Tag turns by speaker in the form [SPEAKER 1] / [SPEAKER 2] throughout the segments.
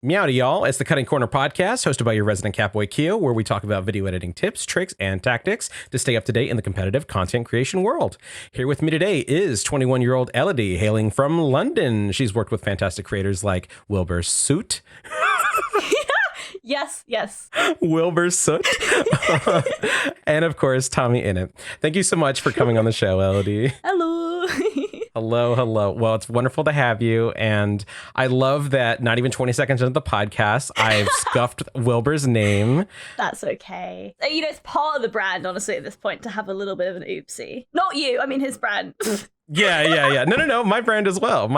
[SPEAKER 1] Meow to y'all. It's the Cutting Corner podcast hosted by your resident Catboy Keo, where we talk about video editing tips, tricks, and tactics to stay up to date in the competitive content creation world. Here with me today is 21-year-old Elodie, hailing from London. She's worked with fantastic creators like Wilbur Soot.
[SPEAKER 2] Yes.
[SPEAKER 1] Wilbur Soot. And of course, TommyInnit. Thank you so much for coming on the show, Elodie.
[SPEAKER 2] Hello.
[SPEAKER 1] Hello. Well, it's wonderful to have you. And I love that not even 20 seconds into the podcast, I've scuffed Wilbur's name.
[SPEAKER 2] That's okay. You know, it's part of the brand, honestly, at this point, to have a little bit of an oopsie. Not you, I mean his brand.
[SPEAKER 1] Yeah. No. My brand as well.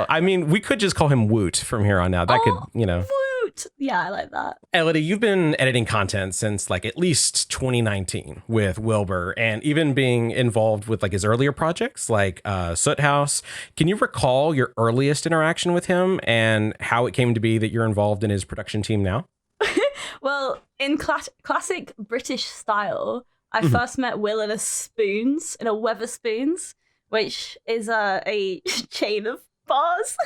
[SPEAKER 1] I mean, we could just call him Woot from here on out. That could,
[SPEAKER 2] Woot. Yeah, I like that.
[SPEAKER 1] Elodie, you've been editing content since like at least 2019 with Wilbur, and even being involved with like his earlier projects like Soot House. Can you recall your earliest interaction with him and how it came to be that you're involved in his production team now?
[SPEAKER 2] Well, in classic British style, I first met Will in a Weatherspoons, which is a chain of bars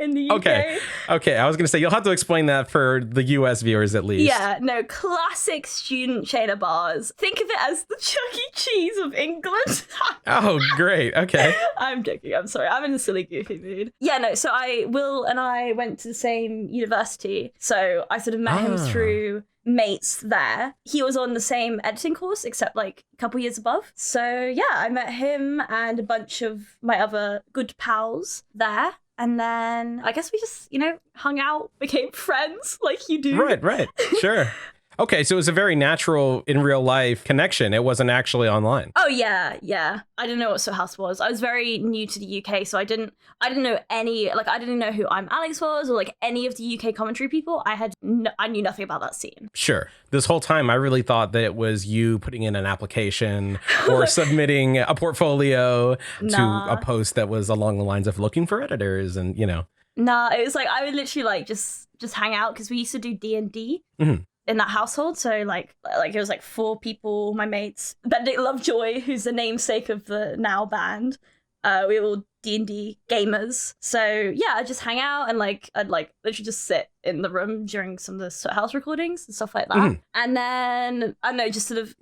[SPEAKER 2] in the UK.
[SPEAKER 1] Okay. I was going to say, you'll have to explain that for the US viewers at least.
[SPEAKER 2] Yeah, no, classic student chain of bars. Think of it as the Chuck E. Cheese of England.
[SPEAKER 1] Oh, great. Okay.
[SPEAKER 2] I'm joking. I'm sorry. I'm in a silly, goofy mood. Yeah, no, so Will and I went to the same university. So I sort of met him through mates there. He was on the same editing course, except like a couple years above. So yeah, I met him and a bunch of my other good pals there. And then I guess we just, hung out, became friends like you do.
[SPEAKER 1] Right. Sure. Okay, so it was a very natural in real life connection. It wasn't actually online.
[SPEAKER 2] Oh yeah. I didn't know what Soot House was. I was very new to the UK, so I didn't know any, I didn't know who I'm Alex was or like any of the UK commentary people. I knew nothing about that scene.
[SPEAKER 1] Sure. This whole time I really thought that it was you putting in an application or submitting a portfolio to a post that was along the lines of looking for editors and,
[SPEAKER 2] Nah, it was like I would literally like just hang out because we used to do D&D. Mm-hmm. In that household, so like it was like 4 people, my mates, Benedict Lovejoy, who's the namesake of the now band. We were all D&D gamers, so yeah, I'd just hang out and I'd literally just sit in the room during some of the Soot House recordings and stuff like that. Mm-hmm. And then I don't know, just sort of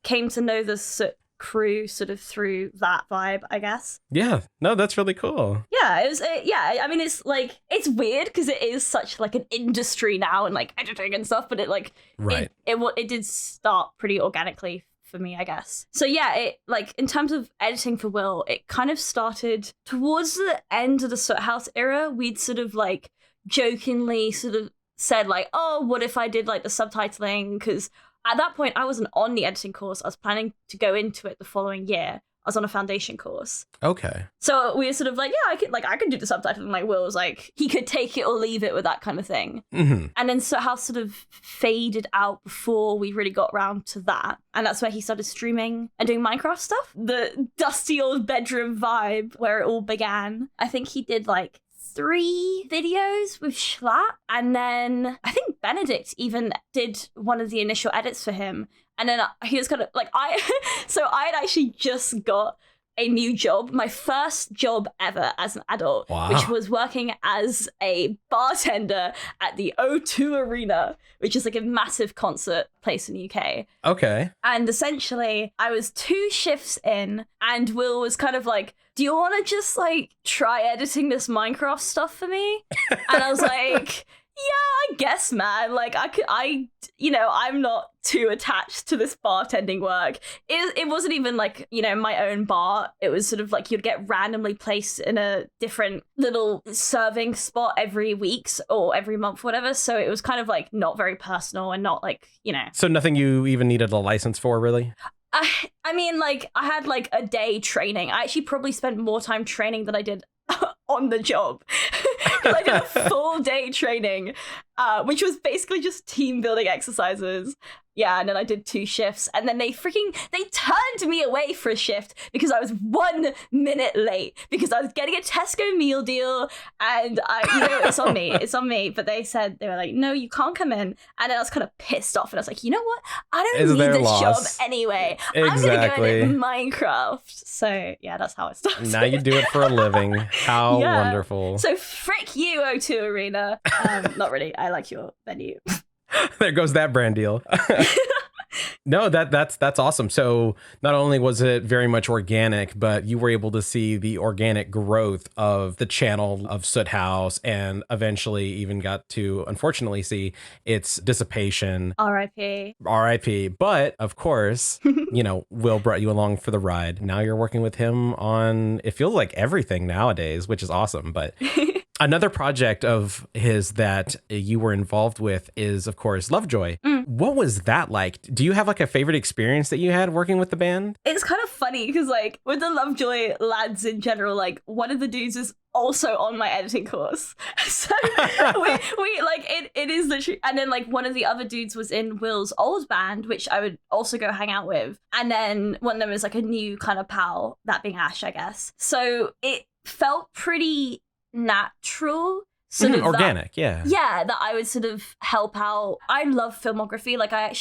[SPEAKER 2] came to know the Soot crew sort of through that vibe, I guess.
[SPEAKER 1] Yeah, no, that's really cool.
[SPEAKER 2] Yeah, it was. I mean, it's like it's weird because it is such like an industry now and like editing and stuff, but it did start pretty organically for me, I guess. So yeah, it like in terms of editing for Will, it kind of started towards the end of the Soot House era. We'd sort of like jokingly sort of said like, oh, what if I did like the subtitling? Because at that point, I wasn't on the editing course. I was planning to go into it the following year. I was on a foundation course.
[SPEAKER 1] Okay.
[SPEAKER 2] So we were sort of like, yeah, I could do the subtitling. And like Will was like, he could take it or leave it with that kind of thing. Mm-hmm. And then Soot House sort of faded out before we really got around to that. And that's where he started streaming and doing Minecraft stuff. The dusty old bedroom vibe where it all began. I think he did like 3 videos with Schlatt, and then I think Benedict even did one of the initial edits for him, and then he was kind of like I had actually just got a new job, my first job ever as an adult, which was working as a bartender at the O2 Arena, which is like a massive concert place in the UK. Okay. And essentially, I was 2 shifts in, and Will was kind of like, do you want to just like try editing this Minecraft stuff for me? And I was like, yeah, I guess, man. Like I'm not too attached to this bartending work. It wasn't even like, my own bar. It was sort of like you'd get randomly placed in a different little serving spot every week or every month, whatever. So it was kind of like not very personal and not like,
[SPEAKER 1] So nothing you even needed a license for, really?
[SPEAKER 2] I mean, like, I had like a day training. I actually probably spent more time training than I did on the job. Because I did a full day training, which was basically just team building exercises. Yeah, and then I did 2 shifts, and then they turned me away for a shift because I was 1 minute late because I was getting a Tesco meal deal, and it's on me. But they were like, no, you can't come in, and then I was kind of pissed off, and I was like, you know what? I don't need this job anyway.
[SPEAKER 1] Exactly.
[SPEAKER 2] I'm gonna go into Minecraft. So yeah, that's how it started.
[SPEAKER 1] Now you do it for a living. How How wonderful.
[SPEAKER 2] So frick you, O2 Arena. Not really. I like your venue.
[SPEAKER 1] There goes that brand deal. No, that's awesome. So not only was it very much organic, but you were able to see the organic growth of the channel of Soot House, and eventually even got to, unfortunately, see its dissipation.
[SPEAKER 2] R.I.P.
[SPEAKER 1] R.I.P. But of course, Will brought you along for the ride. Now you're working with him on, it feels like everything nowadays, which is awesome. But another project of his that you were involved with is, of course, Lovejoy. What was that like? Do you have like a favorite experience that you had working with the band?
[SPEAKER 2] It's kind of funny because like with the Lovejoy lads in general, like one of the dudes is also on my editing course. So we like it is literally, and then like one of the other dudes was in Will's old band, which I would also go hang out with. And then one of them is like a new kind of pal, that being Ash, I guess. So it felt pretty natural, sort of
[SPEAKER 1] organic,
[SPEAKER 2] that I would sort of help out. I love filmography. Like I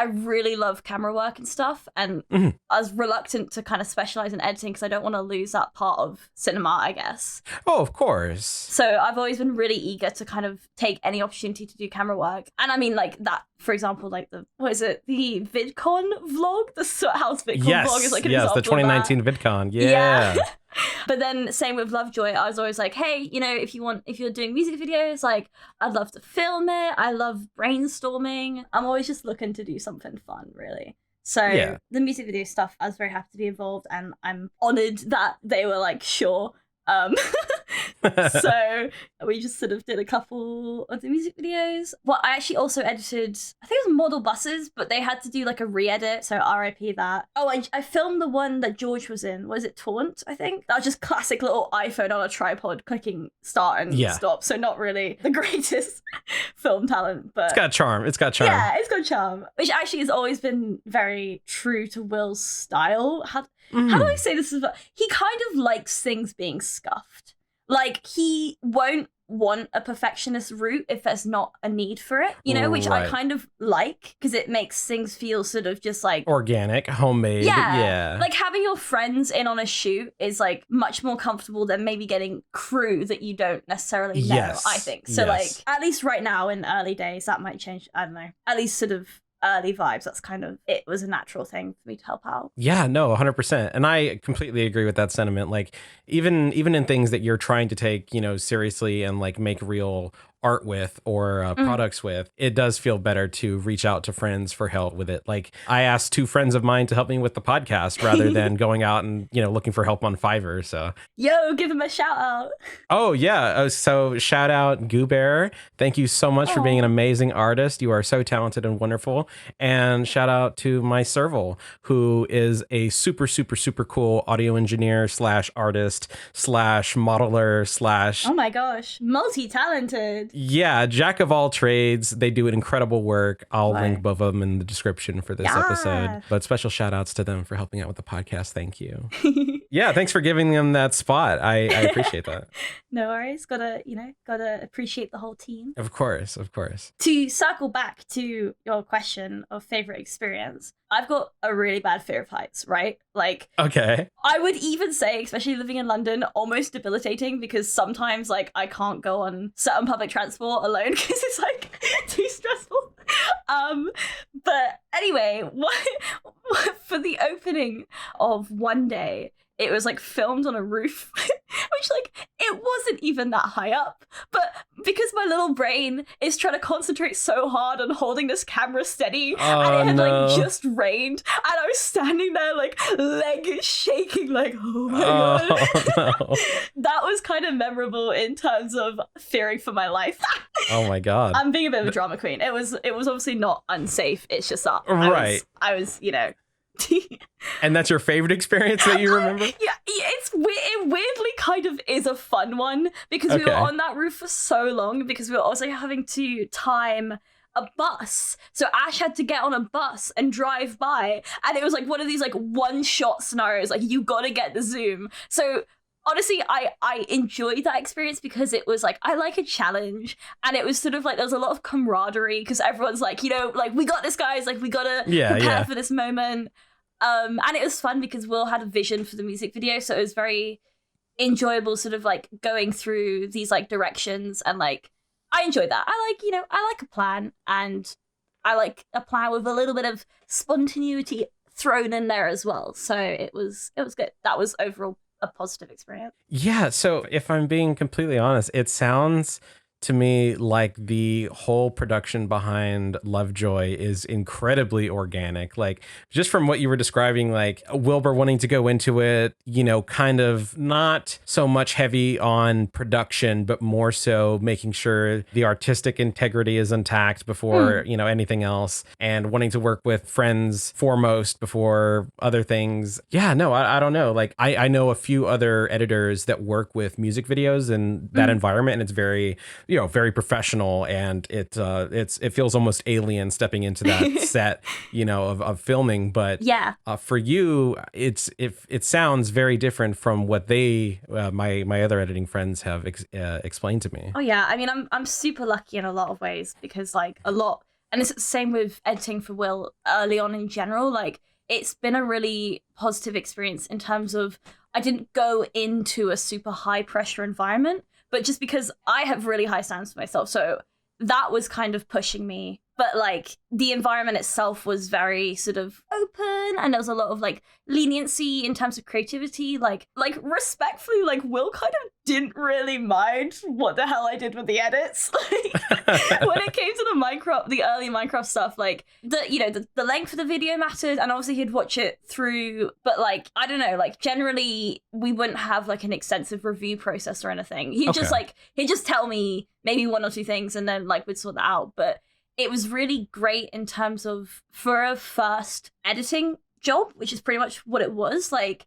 [SPEAKER 2] really love camera work and stuff, and I was reluctant to kind of specialize in editing because I don't want to lose that part of cinema, I guess.
[SPEAKER 1] Oh, of course.
[SPEAKER 2] So I've always been really eager to kind of take any opportunity to do camera work. And I mean, like that, for example, like the VidCon vlog, the Soot House VidCon vlog is like an example
[SPEAKER 1] the 2019
[SPEAKER 2] of that.
[SPEAKER 1] VidCon. Yeah.
[SPEAKER 2] But then same with Lovejoy, I was always like, hey, if you're doing music videos, like I'd love to film it. I love brainstorming. I'm always just looking to do something fun, really. So the music video stuff, I was very happy to be involved, and I'm honored that they were like, sure. So we just sort of did a couple of the music videos. Well, I actually also edited, I think it was Model Buses, but they had to do like a re-edit, so RIP that. Oh, I filmed the one that George was in. Was it Taunt, I think? That was just classic little iPhone on a tripod clicking start and stop, so not really the greatest film talent, but...
[SPEAKER 1] It's got charm.
[SPEAKER 2] Yeah, it's got charm, which actually has always been very true to Will's style. How do I say this? He kind of likes things being scuffed. Like, he won't want a perfectionist route if there's not a need for it, which I kind of like, because it makes things feel sort of just like... organic,
[SPEAKER 1] homemade. Yeah.
[SPEAKER 2] Like, having your friends in on a shoot is, like, much more comfortable than maybe getting crew that you don't necessarily know, I think. So, like, at least right now in early days, that might change. I don't know. At least sort of... early vibes, that's kind of, it was a natural thing for me to help out.
[SPEAKER 1] Yeah, no, 100%. And I completely agree with that sentiment. Like, even in things that you're trying to take, seriously and like make real art with or products with, it does feel better to reach out to friends for help with it. Like, I asked 2 friends of mine to help me with the podcast rather than going out and, looking for help on Fiverr. So,
[SPEAKER 2] give him a shout out.
[SPEAKER 1] Oh, yeah. So shout out Goo Bear. Thank you so much for being an amazing artist. You are so talented and wonderful. And shout out to my Serval, who is a super, super, super cool audio engineer / artist / modeler /
[SPEAKER 2] oh my gosh, multi-talented.
[SPEAKER 1] Yeah, jack of all trades. They do incredible work. I'll link both of them in the description for this episode. But special shout outs to them for helping out with the podcast. Thank you. Yeah, thanks for giving them that spot. I appreciate that.
[SPEAKER 2] No worries. Gotta appreciate the whole team.
[SPEAKER 1] Of course.
[SPEAKER 2] To circle back to your question of favorite experience, I've got a really bad fear of heights, right? Like, okay, I would even say, especially living in London, almost debilitating, because sometimes like I can't go on certain public transport alone because it's like too stressful. But anyway, for the opening of One Day, it was like filmed on a roof, which like it wasn't even that high up. But because my little brain is trying to concentrate so hard on holding this camera steady, and it had like just rained, and I was standing there like leg shaking, like, oh my god. No. That was kind of memorable in terms of fearing for my life.
[SPEAKER 1] Oh my god.
[SPEAKER 2] I'm being a bit of a drama queen. It was obviously not unsafe. It's just that I was
[SPEAKER 1] And that's your favorite experience that you remember?
[SPEAKER 2] Yeah, it weirdly kind of is a fun one, because we were on that roof for so long, because we were also having to time a bus. So Ash had to get on a bus and drive by, and it was like one of these like one-shot scenarios, like you gotta get the zoom. So honestly, I enjoyed that experience because it was like, I like a challenge, and it was sort of like there was a lot of camaraderie because everyone's like, like, we got this, guys, like we gotta prepare for this moment. And it was fun because Will had a vision for the music video, so it was very enjoyable sort of like going through these like directions, and like I enjoy that. I like a plan, and I like a plan with a little bit of spontaneity thrown in there as well. So it was good. That was overall a positive experience.
[SPEAKER 1] Yeah, so if I'm being completely honest, it sounds to me like the whole production behind Lovejoy is incredibly organic. Like, just from what you were describing, like Wilbur wanting to go into it, you know, kind of not so much heavy on production, but more so making sure the artistic integrity is intact before, you know, anything else, and wanting to work with friends foremost before other things. Yeah, no, I don't know. Like, I know a few other editors that work with music videos in that environment, and it's very, you know, very professional, and it feels almost alien stepping into that set, you know, of filming. But
[SPEAKER 2] yeah,
[SPEAKER 1] for you, it sounds very different from what they my other editing friends have explained to me.
[SPEAKER 2] Oh yeah, I mean, I'm super lucky in a lot of ways, because like a lot, and it's the same with editing for Will early on in general. Like, it's been a really positive experience in terms of I didn't go into a super high pressure environment, but just because I have really high standards for myself. So that was kind of pushing me. But like the environment itself was very sort of open, and there was a lot of like leniency in terms of creativity. Like respectfully, like Will kind of didn't really mind what the hell I did with the edits. Like, when it came to the early Minecraft stuff, like the length of the video mattered, and obviously he'd watch it through. But like, I don't know, like generally we wouldn't have like an extensive review process or anything. He'd just tell me maybe one or two things, and then like we'd sort that out. But it was really great in terms of, for a first editing job, which is pretty much what it was, like,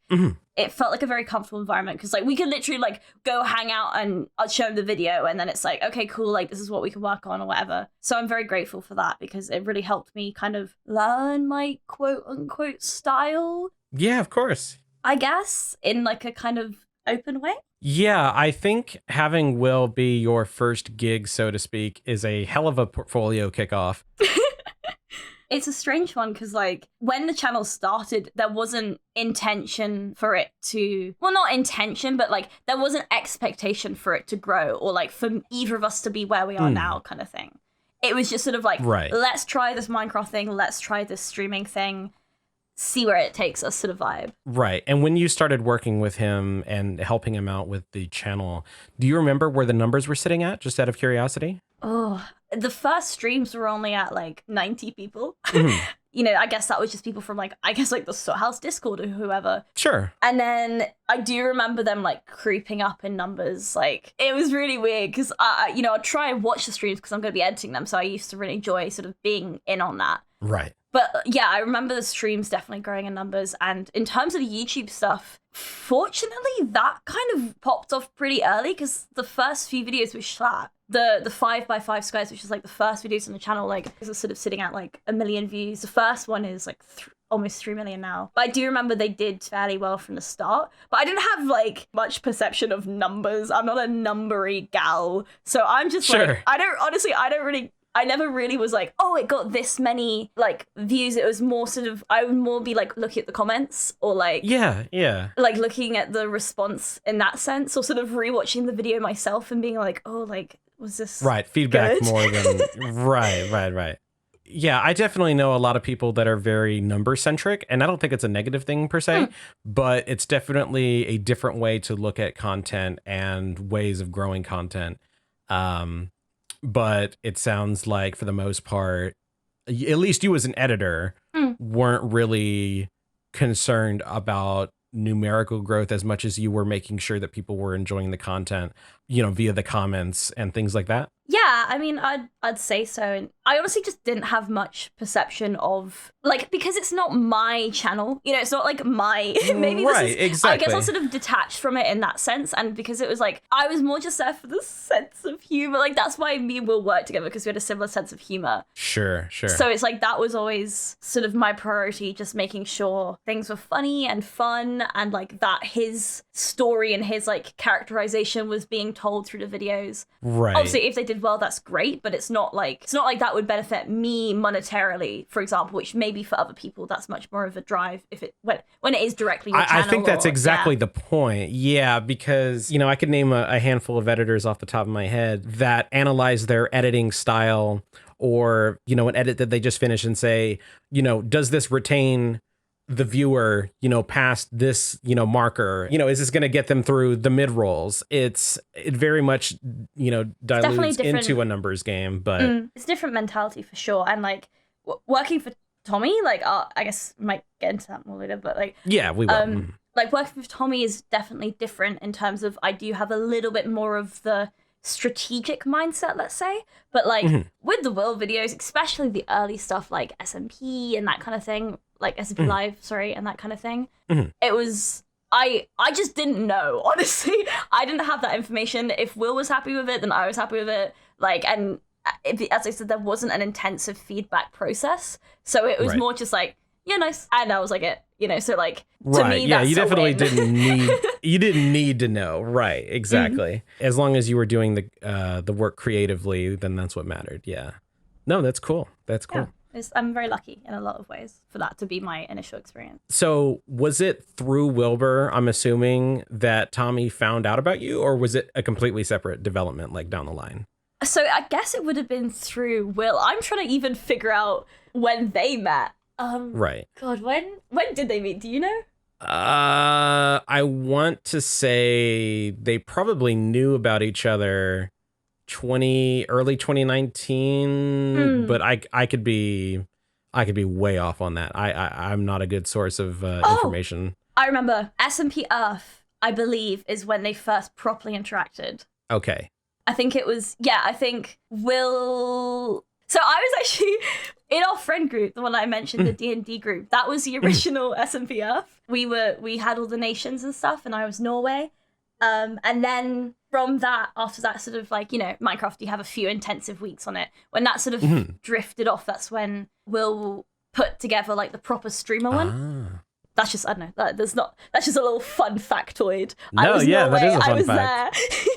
[SPEAKER 2] it felt like a very comfortable environment, because like we could literally like go hang out and I'd show him the video, and then it's like, okay, cool, like this is what we can work on or whatever. So I'm very grateful for that, because it really helped me kind of learn my quote unquote style.
[SPEAKER 1] Yeah, of course.
[SPEAKER 2] I guess, in like a kind of open way.
[SPEAKER 1] Yeah, I think having Will be your first gig, so to speak, is a hell of a portfolio kickoff.
[SPEAKER 2] It's a strange one, because like when the channel started, there wasn't intention for it to, well, not intention, but like there wasn't expectation for it to grow, or like for either of us to be where we are now, kind of thing. It was just sort of like, let's try this Minecraft thing, let's try this streaming thing, see where it takes us, sort of vibe. Right.
[SPEAKER 1] And when you started working with him and helping him out with the channel, do you remember where the numbers were sitting at, just out of curiosity?
[SPEAKER 2] Oh, the first streams were only at like 90 people. You know, I guess that was just people from like, I guess like the Soot House Discord or whoever.
[SPEAKER 1] Sure.
[SPEAKER 2] And then I do remember them like creeping up in numbers. Like, it was really weird, because I'd try and watch the streams because I'm going to be editing them. So I used to really enjoy sort of being in on that.
[SPEAKER 1] Right.
[SPEAKER 2] But yeah, I remember the streams definitely growing in numbers. And in terms of the YouTube stuff, fortunately, that kind of popped off pretty early, because the first few videos were shot. The 5x5 squares, which is like the first videos on the channel, like is sort of sitting at like 1 million views. The first one is like almost 3 million now. But I do remember they did fairly well from the start. But I didn't have like much perception of numbers. I'm not a numbery gal. So I'm just like, I never really was like, oh, it got this many like views. It was more sort of, I would more be like looking at the comments, or like,
[SPEAKER 1] yeah, like
[SPEAKER 2] looking at the response in that sense, or sort of rewatching the video myself and being like, oh, like, was this
[SPEAKER 1] feedback
[SPEAKER 2] good?
[SPEAKER 1] More than right. Yeah, I definitely know a lot of people that are very number centric, and I don't think it's a negative thing per se, but it's definitely a different way to look at content and ways of growing content. But it sounds like, for the most part, at least you as an editor weren't really concerned about numerical growth as much as you were making sure that people were enjoying the content, via the comments and things like that.
[SPEAKER 2] Yeah, I mean, I'd say so. And I honestly just didn't have much perception of, like, because it's not my channel, it's not like my, maybe
[SPEAKER 1] right,
[SPEAKER 2] this is,
[SPEAKER 1] exactly.
[SPEAKER 2] I guess I'm sort of detached from it in that sense. And because it was like, I was more just there for the sense of humor. Like, that's why me and Will worked together, because we had a similar sense of humor.
[SPEAKER 1] Sure.
[SPEAKER 2] So it's like, that was always sort of my priority, just making sure things were funny and fun, and like that his story and his like characterization was being told through the videos.
[SPEAKER 1] Right.
[SPEAKER 2] Obviously, if they didn't did well, that's great, but it's not like that would benefit me monetarily, for example, which maybe for other people that's much more of a drive if it when it is directly your channel.
[SPEAKER 1] I think that's exactly the point. Yeah, because, you know, I could name a handful of editors off the top of my head that analyze their editing style, or, you know, an edit that they just finished and say, you know, does this retain the viewer, you know, past this, you know, marker? You know, is this going to get them through the mid rolls? It very much, you know, dilutes into a numbers game, but
[SPEAKER 2] it's a different mentality for sure. And like working for Tommy, like I guess we might get into that more later, but like
[SPEAKER 1] yeah, we will.
[SPEAKER 2] Like working with Tommy is definitely different in terms of I do have a little bit more of the strategic mindset, let's say, but like with the Will videos, especially the early stuff like SMP and that kind of thing, like SMP Live, sorry, and that kind of thing, it was I just didn't know, honestly. I didn't have that information. If Will was happy with it, then I was happy with it, like, and as I said, there wasn't an intensive feedback process, so it was more just like, yeah, nice, and that was like it, you know. So like to me,
[SPEAKER 1] yeah,
[SPEAKER 2] that's
[SPEAKER 1] you definitely
[SPEAKER 2] didn't
[SPEAKER 1] need to know, right? Exactly. As long as you were doing the work creatively, then that's what mattered. Yeah, no, that's cool. That's cool.
[SPEAKER 2] Yeah, I'm very lucky in a lot of ways for that to be my initial experience.
[SPEAKER 1] So was it through Wilbur, I'm assuming, that Tommy found out about you, or was it a completely separate development, like down the line?
[SPEAKER 2] So I guess it would have been through Will. I'm trying to even figure out when they met.
[SPEAKER 1] Right.
[SPEAKER 2] God, when did they meet? Do you know?
[SPEAKER 1] I want to say they probably knew about each other early 2019, but I could be way off on that. I'm not a good source of information. I
[SPEAKER 2] remember SMP Earth, I believe, is when they first properly interacted.
[SPEAKER 1] Okay.
[SPEAKER 2] I think it was, I think Will... So I was actually in our friend group, the one I mentioned, the D&D group. That was the original SMP Earth. We had all the nations and stuff, and I was Norway. And then from that, after that sort of like, you know, Minecraft, you have a few intensive weeks on it. When that sort of drifted off, that's when Will put together like the proper streamer one. That's just, I don't know, that's just a little fun factoid.
[SPEAKER 1] No, yeah, Norway, that is a fun fact.
[SPEAKER 2] There.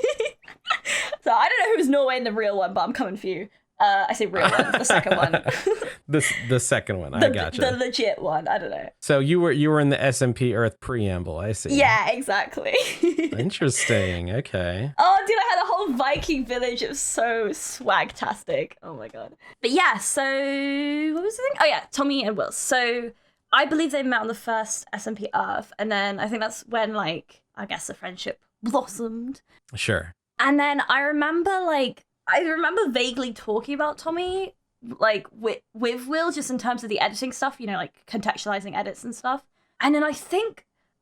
[SPEAKER 2] So I don't know who's Norway in the real one, but I'm coming for you. I say real one, the second one.
[SPEAKER 1] the second one, I gotcha.
[SPEAKER 2] The legit one, I don't know.
[SPEAKER 1] So you were in the SMP Earth preamble, I see.
[SPEAKER 2] Yeah, exactly.
[SPEAKER 1] Interesting, okay.
[SPEAKER 2] Oh, dude, I had a whole Viking village. It was so swag-tastic. Oh my god. But yeah, so what was the thing? Oh yeah, Tommy and Will. So I believe they met on the first SMP Earth, and then I think that's when, like, I guess the friendship blossomed.
[SPEAKER 1] Sure.
[SPEAKER 2] And then I remember vaguely talking about Tommy, like, with Will, just in terms of the editing stuff, you know, like, contextualizing edits and stuff. And then I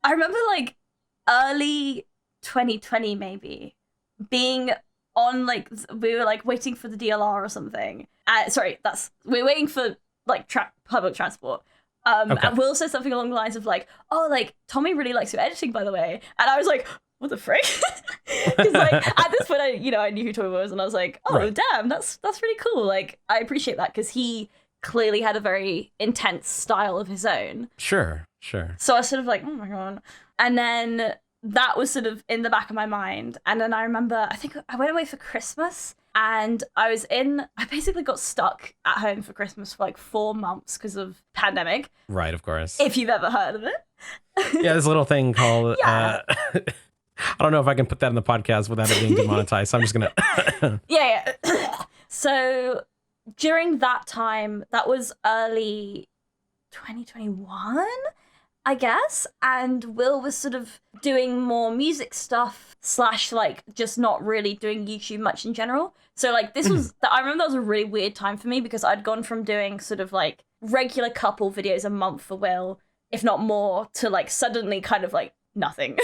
[SPEAKER 2] remember, like, early 2020, maybe, being on, like, we were, like, waiting for the DLR or something. We're waiting for, like, public transport. Okay. And Will said something along the lines of, like, oh, like, Tommy really likes your editing, by the way. And I was like, what the frick? Because like at this point, I knew who Tommy was, and I was like, oh damn, that's really cool. Like, I appreciate that because he clearly had a very intense style of his own.
[SPEAKER 1] Sure.
[SPEAKER 2] So I was sort of like, oh my god. And then that was sort of in the back of my mind. And then I remember, I think I went away for Christmas, and I basically got stuck at home for Christmas for like 4 months because of pandemic. Right,
[SPEAKER 1] of course.
[SPEAKER 2] If you've ever heard of it.
[SPEAKER 1] Yeah, this little thing called I don't know if I can put that in the podcast without it being demonetized, so I'm just gonna
[SPEAKER 2] yeah. So during that time, that was early 2021, I guess, and Will was sort of doing more music stuff / like just not really doing YouTube much in general. So like this was I remember that was a really weird time for me because I'd gone from doing sort of like regular couple videos a month for Will, if not more, to like suddenly kind of like nothing.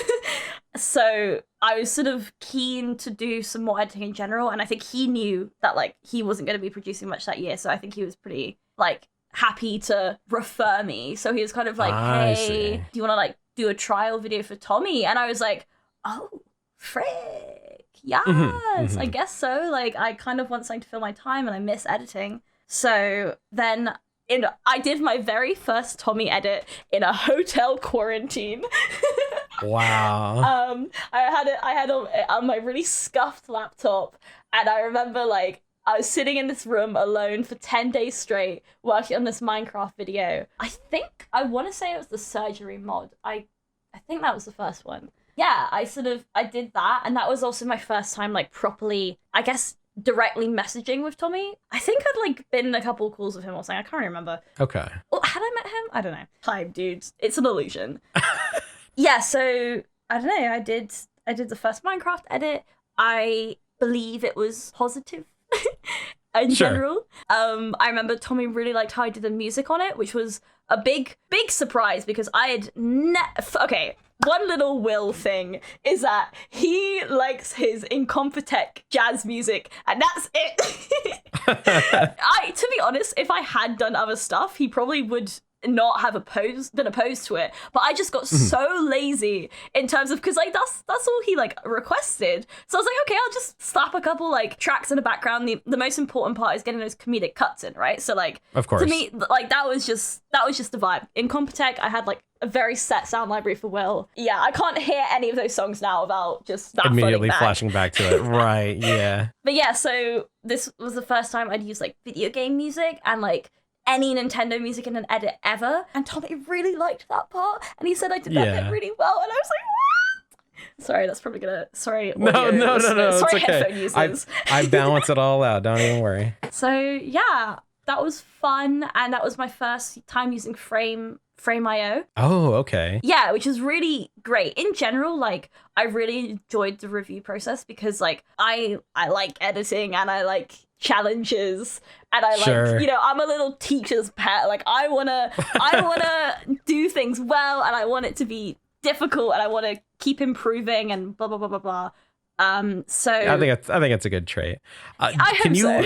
[SPEAKER 2] So I was sort of keen to do some more editing in general, and I think he knew that like he wasn't going to be producing much that year, so I think he was pretty like happy to refer me. So he was kind of like, hey, do you want to like do a trial video for Tommy? And I was like, oh frick, yes, I guess so. Like, I kind of want something to fill my time and I miss editing. So then I did my very first Tommy edit in a hotel quarantine.
[SPEAKER 1] Wow.
[SPEAKER 2] I had on my really scuffed laptop, and I remember like I was sitting in this room alone for 10 days straight working on this Minecraft video. I want to say it was the surgery mod. I think that was the first one. Yeah, I did that, and that was also my first time like properly, I guess, directly messaging with Tommy. I think I'd like been in a couple of calls with him or something. I can't remember.
[SPEAKER 1] Okay.
[SPEAKER 2] Well, had I met him? I don't know. Time, dudes. It's an illusion. Yeah, so I don't know. I did the first Minecraft edit. I believe it was positive in general. I remember Tommy really liked how I did the music on it, which was a big surprise because I had okay. One little Will thing is that he likes his Incompetech jazz music, and that's it. To be honest, if I had done other stuff, he probably would not have been opposed to it, but I just got so lazy in terms of, because like that's all he like requested, so I was like, okay, I'll just slap a couple like tracks in the background. The most important part is getting those comedic cuts in, right? So like,
[SPEAKER 1] of course,
[SPEAKER 2] to me, like that was just the vibe. In Compotech, I had like a very set sound library for Will. Yeah, I can't hear any of those songs now without just that
[SPEAKER 1] immediately
[SPEAKER 2] back.
[SPEAKER 1] flashing back to it. Right, yeah.
[SPEAKER 2] But yeah, so this was the first time I'd used like video game music and like any Nintendo music in an edit ever, and Tommy really liked that part, and he said I did that bit really well, and I was like, what? Sorry, that's probably gonna. Sorry,
[SPEAKER 1] no,
[SPEAKER 2] sorry,
[SPEAKER 1] it's okay.
[SPEAKER 2] headphone users.
[SPEAKER 1] I balance it all out. Don't even worry.
[SPEAKER 2] So yeah, that was fun, and that was my first time using Frame.io.
[SPEAKER 1] Oh, okay.
[SPEAKER 2] Yeah, which is really great. In general, like I really enjoyed the review process because like I like editing and I like challenges, and I like, you know, I'm a little teacher's pet. Like I wanna do things well, and I want it to be difficult, and I want to keep improving, and blah blah blah blah blah. So
[SPEAKER 1] I think it's a good trait.
[SPEAKER 2] I hope so.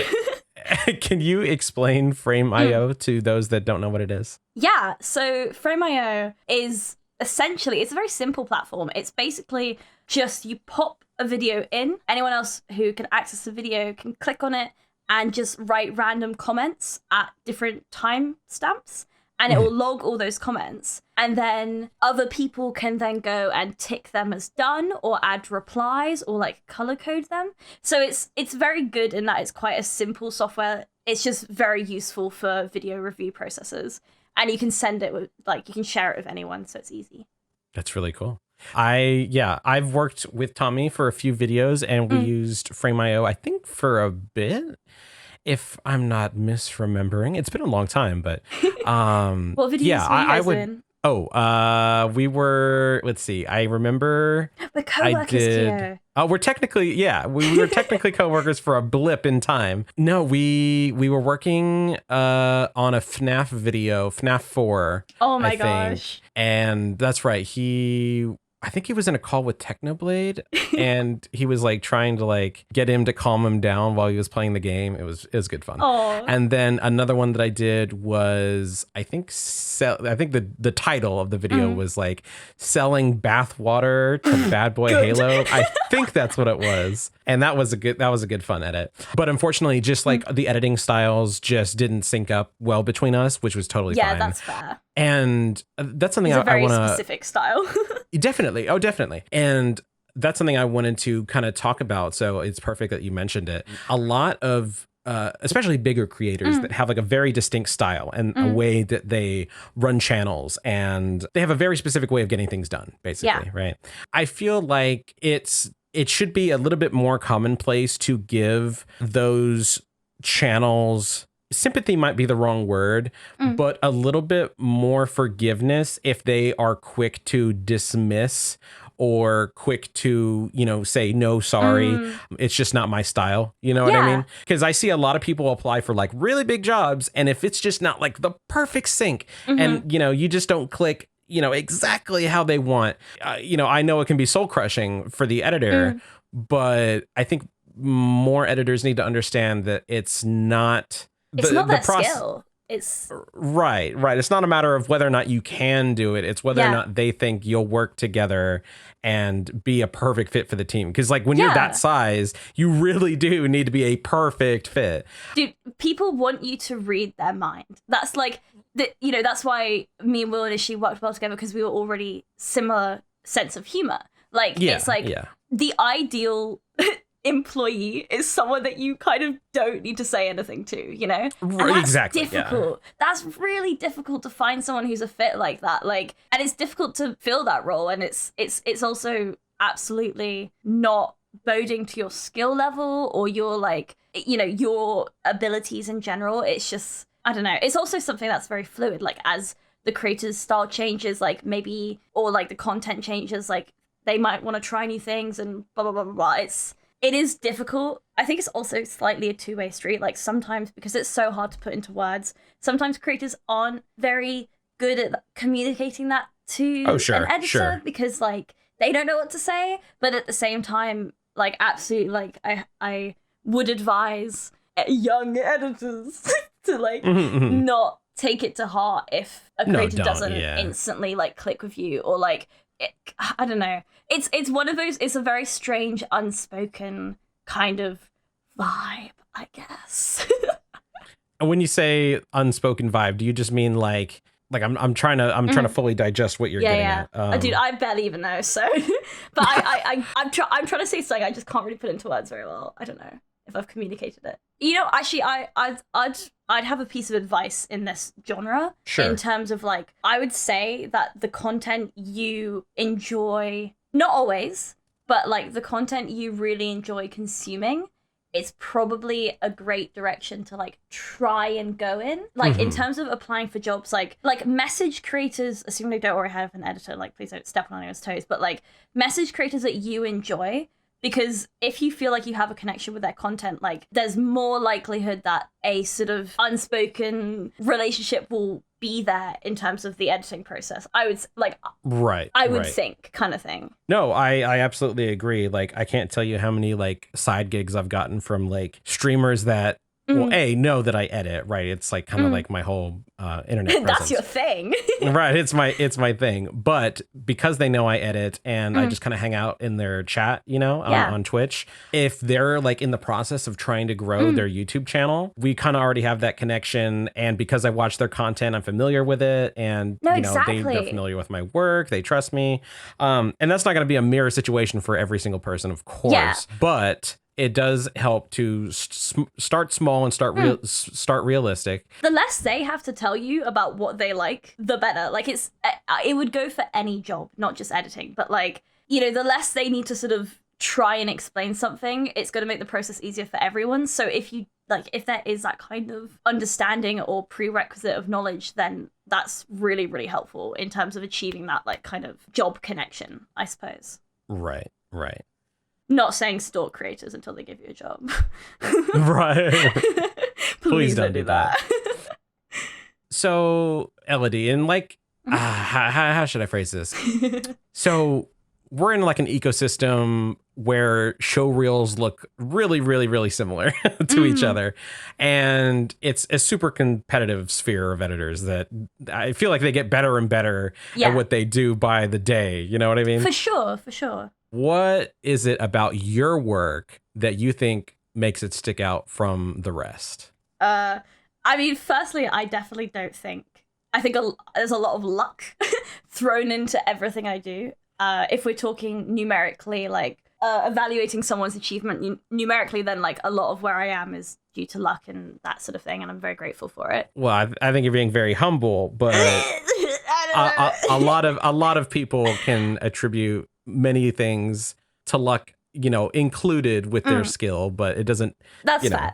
[SPEAKER 1] Can you explain Frame.io to those that don't know what it is?
[SPEAKER 2] Yeah, so Frame.io is essentially, it's a very simple platform. It's basically just you pop a video in, anyone else who can access the video can click on it and just write random comments at different time stamps, and it will log all those comments, and then other people can then go and tick them as done or add replies or like color code them. So it's very good in that it's quite a simple software. It's just very useful for video review processes, and you can send it with like, you can share it with anyone, so it's easy. That's
[SPEAKER 1] really cool. I've worked with Tommy for a few videos, and we used Frame.io, I think, for a bit, if I'm not misremembering. It's been a long time, but
[SPEAKER 2] what videos were you guys in?
[SPEAKER 1] We were, let's see, I remember
[SPEAKER 2] we're co-workers here.
[SPEAKER 1] We're technically, we were technically co-workers for a blip in time. No, we were working on a FNAF video, FNAF 4.
[SPEAKER 2] Oh my gosh.
[SPEAKER 1] And that's right. I think he was in a call with Technoblade, and he was like trying to like get him to calm him down while he was playing the game. It was good fun.
[SPEAKER 2] Aww.
[SPEAKER 1] And then another one that I did was, I think the title of the video was like selling bathwater to Bad Boy Halo. I think that's what it was. And that was a good fun edit. But unfortunately, just like the editing styles just didn't sync up well between us, which was totally fine.
[SPEAKER 2] Yeah, that's fair.
[SPEAKER 1] And that's something
[SPEAKER 2] I want to...
[SPEAKER 1] It's a very
[SPEAKER 2] specific style.
[SPEAKER 1] Definitely. Oh, definitely. And that's something I wanted to kind of talk about. So it's perfect that you mentioned it. A lot of, especially bigger creators that have like a very distinct style and a way that they run channels, and they have a very specific way of getting things done, basically, right? I feel like it should be a little bit more commonplace to give those channels, sympathy might be the wrong word, but a little bit more forgiveness if they are quick to dismiss or quick to, say, no, sorry, it's just not my style. You know what I mean? Because I see a lot of people apply for like really big jobs, and if it's just not like the perfect sync and, you just don't click, exactly how they want, I know it can be soul crushing for the editor, but I think more editors need to understand that it's not...
[SPEAKER 2] It's not their skill. It's
[SPEAKER 1] right. It's not a matter of whether or not you can do it. It's whether or not they think you'll work together and be a perfect fit for the team. Because like when you're that size, you really do need to be a perfect fit.
[SPEAKER 2] Dude, people want you to read their mind. That's like, that's why me and Will initially worked well together, because we were already similar sense of humor. Like, it's like the ideal employee is someone that you kind of don't need to say anything to, you know? And that's
[SPEAKER 1] exactly
[SPEAKER 2] difficult. That's really difficult to find someone who's a fit like that. Like, and it's difficult to fill that role, and it's also absolutely not boding to your skill level or your, like, you know, your abilities in general. It's just, I don't know. It's also something that's very fluid. Like, as the creator's style changes, like, maybe, or like the content changes, like, they might want to try new things and blah blah blah blah blah. It is difficult. I think it's also slightly a two-way street. Like, sometimes, because it's so hard to put into words, sometimes creators aren't very good at communicating that to an editor because, like, they don't know what to say. But at the same time, like, absolutely, like, I would advise young editors to, like, not take it to heart if a creator doesn't instantly, like, click with you, or, like, I don't know. It's one of those, it's a very strange, unspoken kind of vibe, I guess.
[SPEAKER 1] When you say unspoken vibe, do you just mean like I'm trying to fully digest what you're getting at.
[SPEAKER 2] Dude, I barely even know, so but I'm trying to say something, I just can't really put it into words very well. I don't know if I've communicated it. You know, actually, I'd have a piece of advice in this genre. Sure. In terms of, like, I would say that the content you enjoy, not always, but, like, the content you really enjoy consuming, it's probably a great direction to, like, try and go in. Like, in terms of applying for jobs, like message creators, assuming they don't already have an editor, like, please don't step on anyone's toes, but, like, message creators that you enjoy. Because if you feel like you have a connection with their content, like, there's more likelihood that a sort of unspoken relationship will be there in terms of the editing process. I would, like, I would think, kind of thing.
[SPEAKER 1] No, I absolutely agree. Like, I can't tell you how many, like, side gigs I've gotten from, like, streamers that, well, know that I edit, right? It's like kind of like my whole internet presence.
[SPEAKER 2] That's your thing.
[SPEAKER 1] Right, it's my thing. But because they know I edit and I just kind of hang out in their chat, you know, on Twitch, if they're, like, in the process of trying to grow their YouTube channel, we kind of already have that connection. And because I watch their content, I'm familiar with it. And, they're familiar with my work. They trust me. And that's not going to be a mirror situation for every single person, of course. Yeah. But it does help to start small and start realistic.
[SPEAKER 2] The less they have to tell you about what they like, the better. Like, it would go for any job, not just editing. But, like, you know, the less they need to sort of try and explain something, it's going to make the process easier for everyone. So if there is that kind of understanding or prerequisite of knowledge, then that's really, really helpful in terms of achieving that, like, kind of job connection, I suppose.
[SPEAKER 1] Right.
[SPEAKER 2] Not saying stalk creators until they give you a job.
[SPEAKER 1] Right. Please don't do that. So, Elodie, and, like, how should I phrase this? So, we're in, like, an ecosystem where showreels look really, really, really similar to each other. And it's a super competitive sphere of editors that I feel like they get better and better at what they do by the day. You know what I mean?
[SPEAKER 2] For sure.
[SPEAKER 1] What is it about your work that you think makes it stick out from the rest?
[SPEAKER 2] I mean, firstly, I definitely don't think. I think there's a lot of luck thrown into everything I do. If we're talking numerically, like, evaluating someone's achievement numerically, then, like, a lot of where I am is due to luck and that sort of thing, and I'm very grateful for it.
[SPEAKER 1] Well, I think you're being very humble, but a lot of people can attribute many things to luck, you know, included with their skill, but it doesn't.
[SPEAKER 2] That's fair.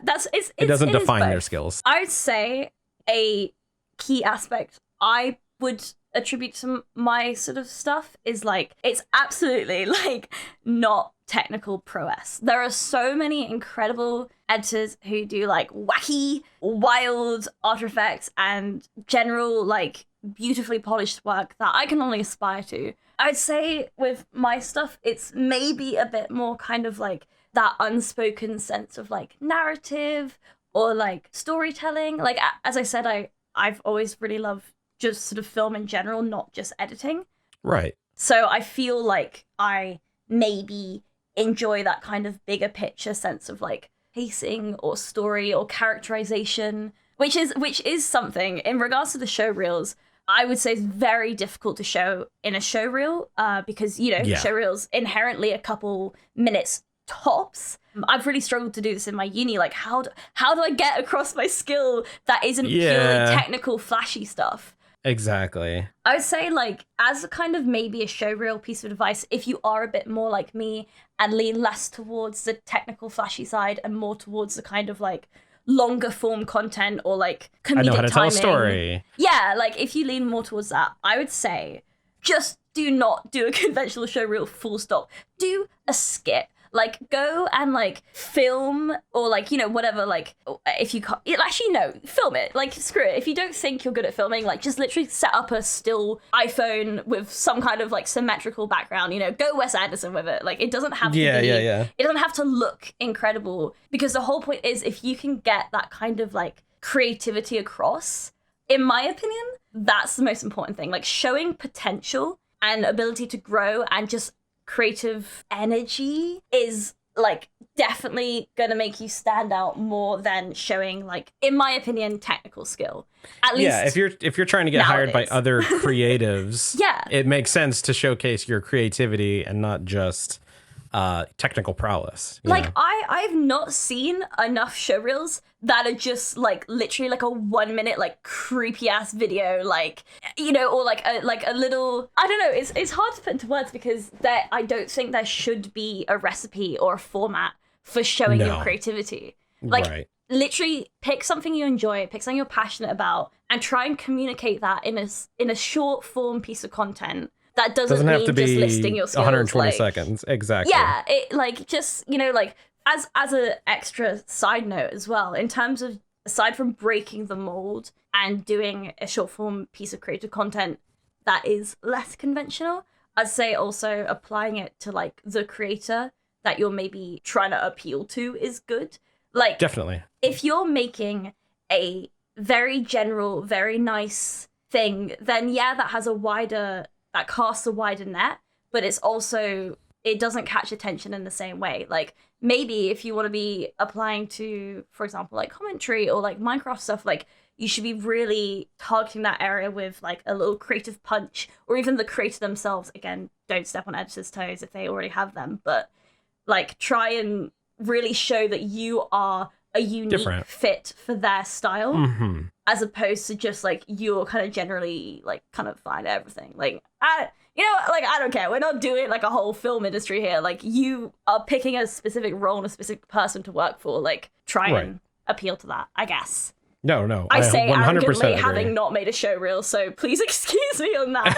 [SPEAKER 2] It
[SPEAKER 1] doesn't define their skills.
[SPEAKER 2] I would say a key aspect I would attribute to my sort of stuff is, like, it's absolutely, like, not technical prowess. There are so many incredible editors who do, like, wacky, wild after effects and general, like, beautifully polished work that I can only aspire to. I'd say with my stuff, it's maybe a bit more kind of, like, that unspoken sense of, like, narrative or, like, storytelling. Like, as I said, I've always really loved just sort of film in general, not just editing.
[SPEAKER 1] Right.
[SPEAKER 2] So I feel like I maybe enjoy that kind of bigger picture sense of, like, pacing or story or characterization, which is something in regards to the show reels. I would say is very difficult to show in a showreel because, showreels inherently a couple minutes tops. I've really struggled to do this in my uni. Like, how do I get across my skill that isn't purely technical, flashy stuff?
[SPEAKER 1] Exactly.
[SPEAKER 2] I would say, like, as a kind of maybe a showreel piece of advice, if you are a bit more like me and lean less towards the technical, flashy side and more towards the kind of, like, longer form content or, like, comedic
[SPEAKER 1] I know how to
[SPEAKER 2] timing.
[SPEAKER 1] tell a story.
[SPEAKER 2] Yeah, like, if you lean more towards that, I would say just do not do a conventional showreel full stop. Do a skit. Like, go and, like, film or, like, whatever, like, if you can't... Actually, no, film it. Like, screw it. If you don't think you're good at filming, like, just literally set up a still iPhone with some kind of, like, symmetrical background, go Wes Anderson with it. Like, it doesn't have to be... It doesn't have to look incredible because the whole point is if you can get that kind of, like, creativity across, in my opinion, that's the most important thing. Like, showing potential and ability to grow and just creative energy is, like, definitely gonna make you stand out more than showing, like, in my opinion, technical skill. At least
[SPEAKER 1] if you're trying to get hired by other creatives, it makes sense to showcase your creativity and not just technical prowess.
[SPEAKER 2] Like, I've not seen enough showreels that are just, like, literally like a 1 minute, like, creepy ass video, like, or like a little, I don't know, it's hard to put into words because I don't think there should be a recipe or a format for showing your creativity. Like, literally pick something you enjoy, pick something you're passionate about, and try and communicate that in a short form piece of content. That doesn't
[SPEAKER 1] have
[SPEAKER 2] mean
[SPEAKER 1] to be
[SPEAKER 2] just listing your skills.
[SPEAKER 1] 120
[SPEAKER 2] like,
[SPEAKER 1] seconds. Exactly.
[SPEAKER 2] Yeah, it, like, just, like, as an extra side note as well, in terms of, aside from breaking the mold and doing a short form piece of creative content that is less conventional, I'd say also applying it to, like, the creator that you're maybe trying to appeal to is good. Like,
[SPEAKER 1] definitely. If
[SPEAKER 2] you're making a very general, very nice thing, then that has that casts a wider net, but it doesn't catch attention in the same way. Like, maybe if you want to be applying to, for example, like commentary or like Minecraft stuff, like, you should be really targeting that area with, like, a little creative punch, or even the creator themselves. Again, don't step on editors' toes if they already have them, but, like, try and really show that you are a unique fit for their style, as opposed to just, like, you're kind of generally, like, kind of fine at everything. Like, I don't care. We're not doing, like, a whole film industry here. Like, you are picking a specific role and a specific person to work for. Like, try and appeal to that, I guess.
[SPEAKER 1] No.
[SPEAKER 2] I say
[SPEAKER 1] 100%
[SPEAKER 2] arrogantly,
[SPEAKER 1] agree.
[SPEAKER 2] having not made a show reel, so please excuse me on that.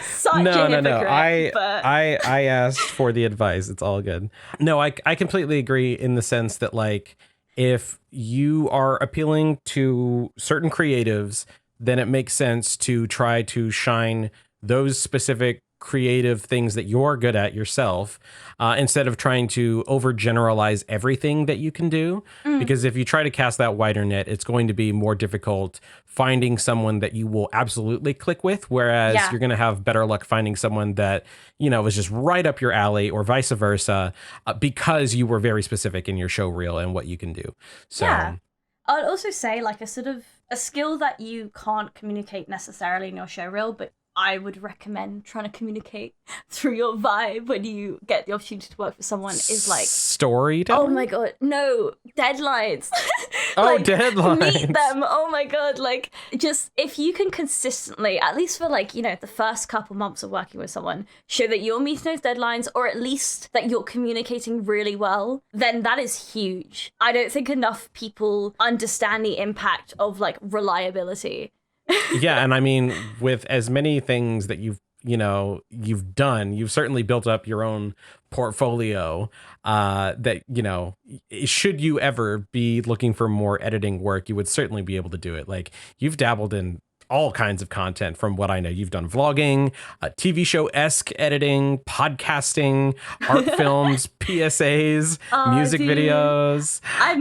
[SPEAKER 2] Such a hypocrite.
[SPEAKER 1] No. I asked for the advice. It's all good. No, I completely agree in the sense that, like, if you are appealing to certain creatives, then it makes sense to try to shine those specific creative things that you're good at yourself, instead of trying to overgeneralize everything that you can do. Because if you try to cast that wider net, it's going to be more difficult finding someone that you will absolutely click with, whereas you're going to have better luck finding someone that, is just right up your alley, or vice versa, because you were very specific in your show reel and what you can do. So
[SPEAKER 2] I'd also say, like, a sort of a skill that you can't communicate necessarily in your show reel, but I would recommend trying to communicate through your vibe when you get the opportunity to work for someone is, like,
[SPEAKER 1] storytelling.
[SPEAKER 2] Oh my god, no, deadlines.
[SPEAKER 1] Deadlines.
[SPEAKER 2] Meet them. Oh my god, like, just if you can consistently, at least for, like, the first couple months of working with someone, show that you're meeting those deadlines, or at least that you're communicating really well, then that is huge. I don't think enough people understand the impact of, like, reliability.
[SPEAKER 1] Yeah, and I mean, with as many things that you've done, you've certainly built up your own portfolio, that, should you ever be looking for more editing work, you would certainly be able to do it. Like, you've dabbled in all kinds of content from what I know. You've done vlogging, TV show-esque editing, podcasting, art films, PSAs, music videos.
[SPEAKER 2] I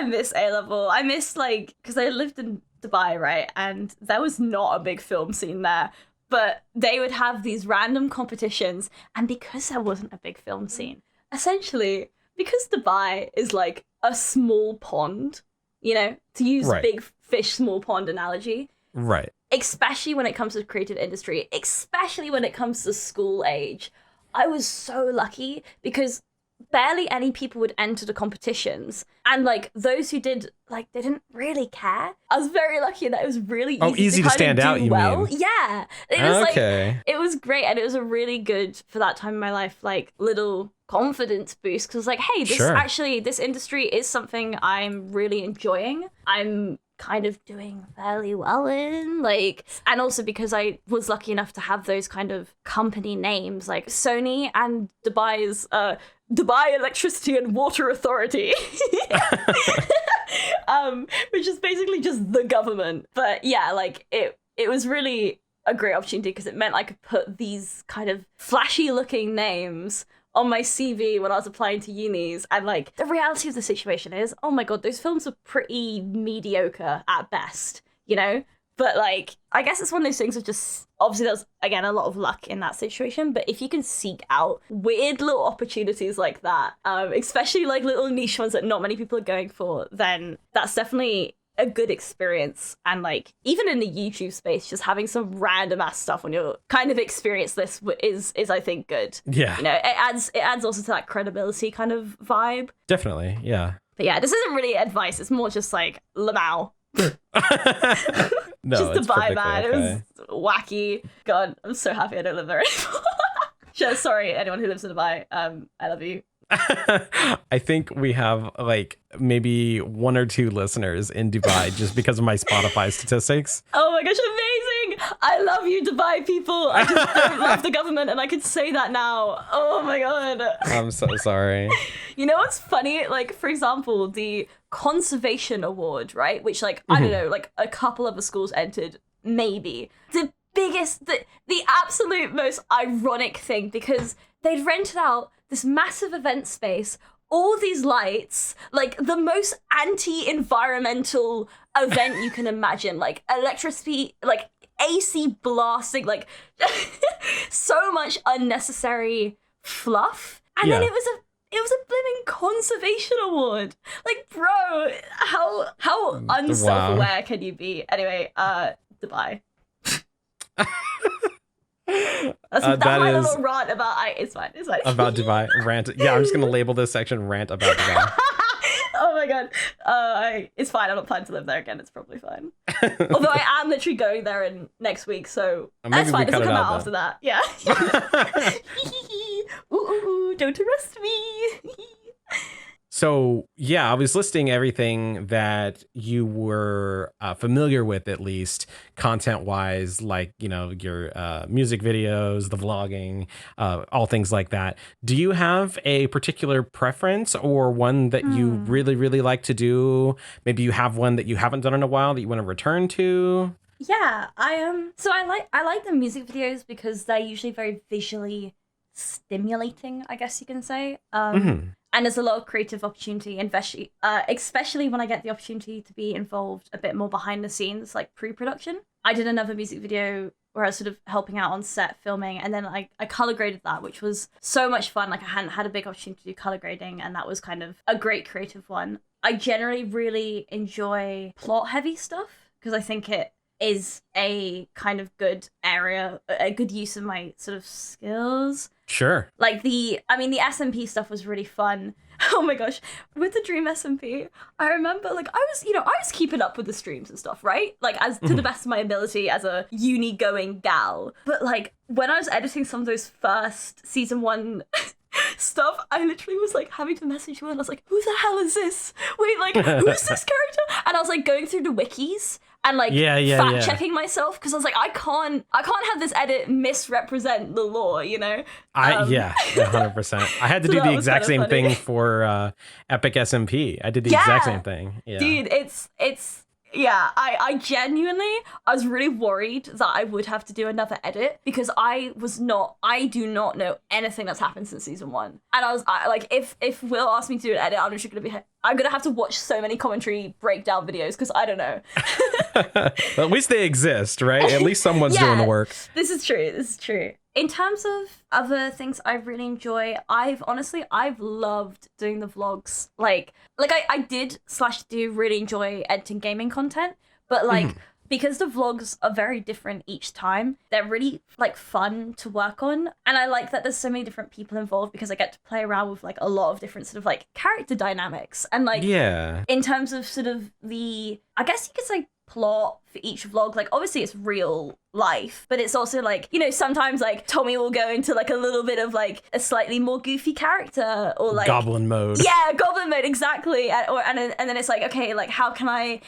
[SPEAKER 2] miss A-level. I miss, like, because I lived in Dubai, right? And there was not a big film scene there, but they would have these random competitions. And because there wasn't a big film scene, essentially, because Dubai is like a small pond, to use big fish, small pond analogy.
[SPEAKER 1] Right.
[SPEAKER 2] especially when it comes to the creative industry, especially when it comes to school age, I was so lucky because barely any people would enter the competitions, and like those who did, like they didn't really care. I was very lucky that it was really easy
[SPEAKER 1] to
[SPEAKER 2] kind
[SPEAKER 1] stand
[SPEAKER 2] of do
[SPEAKER 1] out, you
[SPEAKER 2] well.
[SPEAKER 1] mean?
[SPEAKER 2] Yeah, it was
[SPEAKER 1] Okay.
[SPEAKER 2] like it was great, and it was a really good for that time in my life, like little confidence boost, because like, hey, this
[SPEAKER 1] Sure.
[SPEAKER 2] actually, this industry is something I'm really enjoying. I'm kind of doing fairly well in, like, and also because I was lucky enough to have those kind of company names like Sony and Dubai's Dubai Electricity and Water Authority, which is basically just the government. But yeah, like it was really a great opportunity because it meant I could put these kind of flashy looking names on my CV when I was applying to unis. And like the reality of the situation is, oh my God, those films are pretty mediocre at best, you know? But like, I guess it's one of those things of just, obviously there's, again, a lot of luck in that situation. But if you can seek out weird little opportunities like that, especially like little niche ones that not many people are going for, then that's definitely a good experience. And like, even in the YouTube space, just having some random ass stuff when you're kind of experience this is I think good.
[SPEAKER 1] Yeah.
[SPEAKER 2] You know, it adds also to that credibility kind of vibe.
[SPEAKER 1] Definitely. Yeah.
[SPEAKER 2] But yeah, this isn't really advice. It's more just like Lamau.
[SPEAKER 1] No,
[SPEAKER 2] just
[SPEAKER 1] it's
[SPEAKER 2] Dubai,
[SPEAKER 1] perfectly
[SPEAKER 2] man.
[SPEAKER 1] okay.
[SPEAKER 2] It was wacky. God, I'm so happy I don't live there anymore. Just sorry, anyone who lives in Dubai. I love you.
[SPEAKER 1] I think we have like maybe 1 or 2 listeners in Dubai just because of my Spotify statistics.
[SPEAKER 2] Oh my gosh, amazing! I love you, Dubai people. I just don't love the government, and I can say that now. Oh my God.
[SPEAKER 1] I'm so sorry.
[SPEAKER 2] You know what's funny? Like, for example, the Conservation Award, right? Which, like, I don't know, like a couple of the schools entered, maybe. The biggest, the absolute most ironic thing, because they'd rented out this massive event space, all these lights, like the most anti-environmental event you can imagine, like electricity, like AC blasting, like so much unnecessary fluff. And then it was a blimmin' conservation award. Like, bro, how unself-aware can you be? Anyway, Dubai. That's my little rant about. It's fine.
[SPEAKER 1] About Dubai. Rant. Yeah, I'm just gonna label this section "Rant about Dubai."
[SPEAKER 2] Oh my God. It's fine. I'm not planning to live there again. It's probably fine. Although I am literally going there in next week, so that's fine. It'll come out after that. Yeah. Ooh, don't arrest me.
[SPEAKER 1] So, yeah, I was listing everything that you were familiar with, at least content-wise, like, you know, your music videos, the vlogging, all things like that. Do you have a particular preference or one that you really, really like to do? Maybe you have one that you haven't done in a while that you want to return to?
[SPEAKER 2] Yeah, So I like the music videos because they're usually very visually stimulating, I guess you can say. And there's a lot of creative opportunity, especially when I get the opportunity to be involved a bit more behind the scenes, like pre-production. I did another music video where I was sort of helping out on set filming, and then I color graded that, which was so much fun. Like, I hadn't had a big opportunity to do color grading, and that was kind of a great creative one. I generally really enjoy plot-heavy stuff because I think it is a kind of good area, a good use of my sort of skills.
[SPEAKER 1] Sure.
[SPEAKER 2] Like the SMP stuff was really fun. Oh my gosh. With the Dream SMP, I remember like I was keeping up with the streams and stuff, right? Like as to the best of my ability as a uni going gal. But like when I was editing some of those first season 1 stuff, I literally was like having to message you and I was like, who the hell is this? Wait, like who's this character? And I was like going through the wikis and like fact checking myself because I was like, I can't have this edit misrepresent the lore, you know?
[SPEAKER 1] 100%. I had to do the exact same thing for Epic SMP. I did the exact same thing. Yeah.
[SPEAKER 2] Dude, it's I genuinely, I was really worried that I would have to do another edit because I do not know anything that's happened since season 1. And I was like, if Will asked me to do an edit, I'm gonna have to watch so many commentary breakdown videos because I don't know.
[SPEAKER 1] Well, at least they exist, right? At least someone's doing the work.
[SPEAKER 2] This is true. In terms of other things I really enjoy, I've loved doing the vlogs. Like I do really enjoy editing gaming content, but like because the vlogs are very different each time, they're really like fun to work on. And I like that there's so many different people involved because I get to play around with like a lot of different sort of like character dynamics. And like, in terms of sort of I guess you could say plot for each vlog, like obviously it's real life, but it's also like, you know, sometimes like Tommy will go into like a little bit of like a slightly more goofy character, or like
[SPEAKER 1] goblin mode.
[SPEAKER 2] Yeah, goblin mode, exactly. And then it's like, okay, like how can I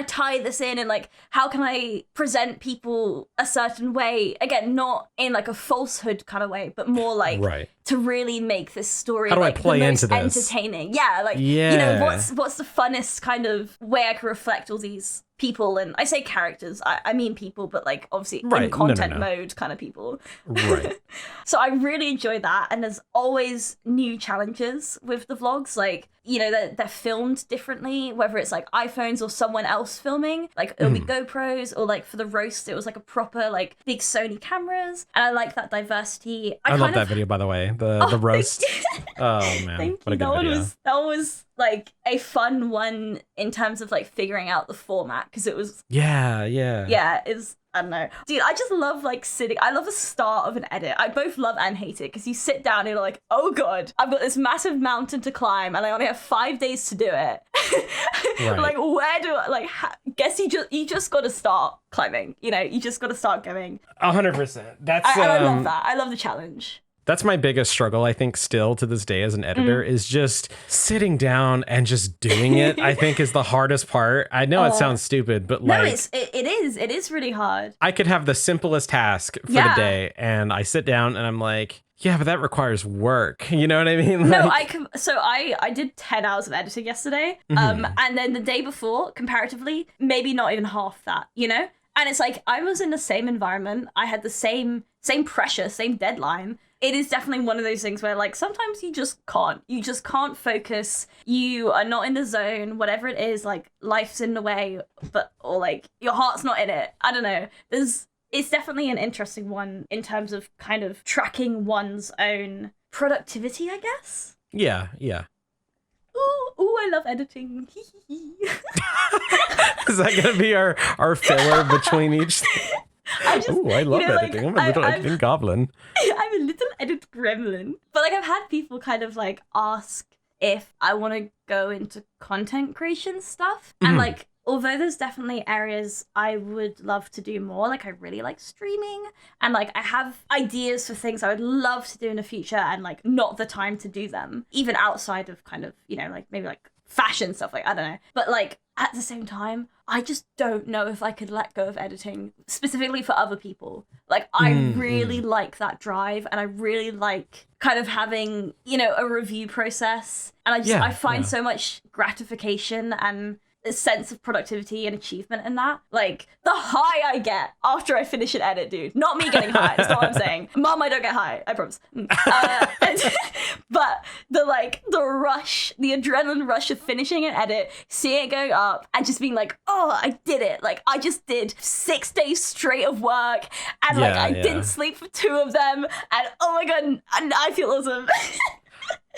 [SPEAKER 2] tie this in, and like how can I present people a certain way, again, not in like a falsehood kind of way, but more like to really make this story
[SPEAKER 1] how do
[SPEAKER 2] like
[SPEAKER 1] I play
[SPEAKER 2] the most
[SPEAKER 1] into this?
[SPEAKER 2] Entertaining. Yeah, like you know, what's the funnest kind of way I can reflect all these people, and I say characters, I mean people, but like obviously in content mode kind of people. Right. So I really enjoy that, and there's always new challenges with the vlogs. Like, you know, they're filmed differently, whether it's like iPhones or someone else filming. Like it'll be GoPros, or like for the roast it was like a proper like big Sony cameras, and I like that diversity. I love
[SPEAKER 1] that video, by the way, the roast. Oh man, what a good video.
[SPEAKER 2] That was like a fun one in terms of like figuring out the format, because it was it's, I don't know, dude, I just love like sitting. I love the start of an edit. I both love and hate it, because you sit down and you're like, oh god, I've got this massive mountain to climb and I only have 5 days to do it. Like, where do I like guess you just gotta start climbing, you know, you just gotta start going.
[SPEAKER 1] 100%. That's
[SPEAKER 2] I love that. I love the challenge.
[SPEAKER 1] That's my biggest struggle, I think, still to this day as an editor, is just sitting down and just doing it, I think, is the hardest part. I know it sounds stupid, but like...
[SPEAKER 2] No, it is really hard.
[SPEAKER 1] I could have the simplest task for the day, and I sit down and I'm like, yeah, but that requires work. You know what I mean?
[SPEAKER 2] No, I did 10 hours of editing yesterday, and then the day before, comparatively, maybe not even half that, you know? And it's like, I was in the same environment, I had the same pressure, same deadline. It is definitely one of those things where like sometimes you just can't focus, you are not in the zone, whatever it is, like life's in the way, or like your heart's not in it. I don't know. It's definitely an interesting one in terms of kind of tracking one's own productivity, I guess.
[SPEAKER 1] Yeah.
[SPEAKER 2] Ooh, I love editing.
[SPEAKER 1] Is that gonna be our filler between each thing? I love editing. I'm a little editing goblin.
[SPEAKER 2] I'm a little edit gremlin. But like, I've had people kind of like ask if I want to go into content creation stuff. And like, although there's definitely areas I would love to do more, like I really like streaming, and like I have ideas for things I would love to do in the future, and like not the time to do them, even outside of kind of, you know, like maybe like fashion stuff, like I don't know. But like at the same time, I just don't know if I could let go of editing specifically for other people. Like I really like that drive, and I really like kind of having, you know, a review process, and I find so much gratification and a sense of productivity and achievement in that. Like the high I get after I finish an edit, dude. Not me getting high, that's not what I'm saying. Mom, I don't get high, I promise. But the rush, the adrenaline rush of finishing an edit, seeing it go up, and just being like, oh, I did it. Like I just did 6 days straight of work, and I didn't sleep for 2 of them, and oh my god, and I feel awesome.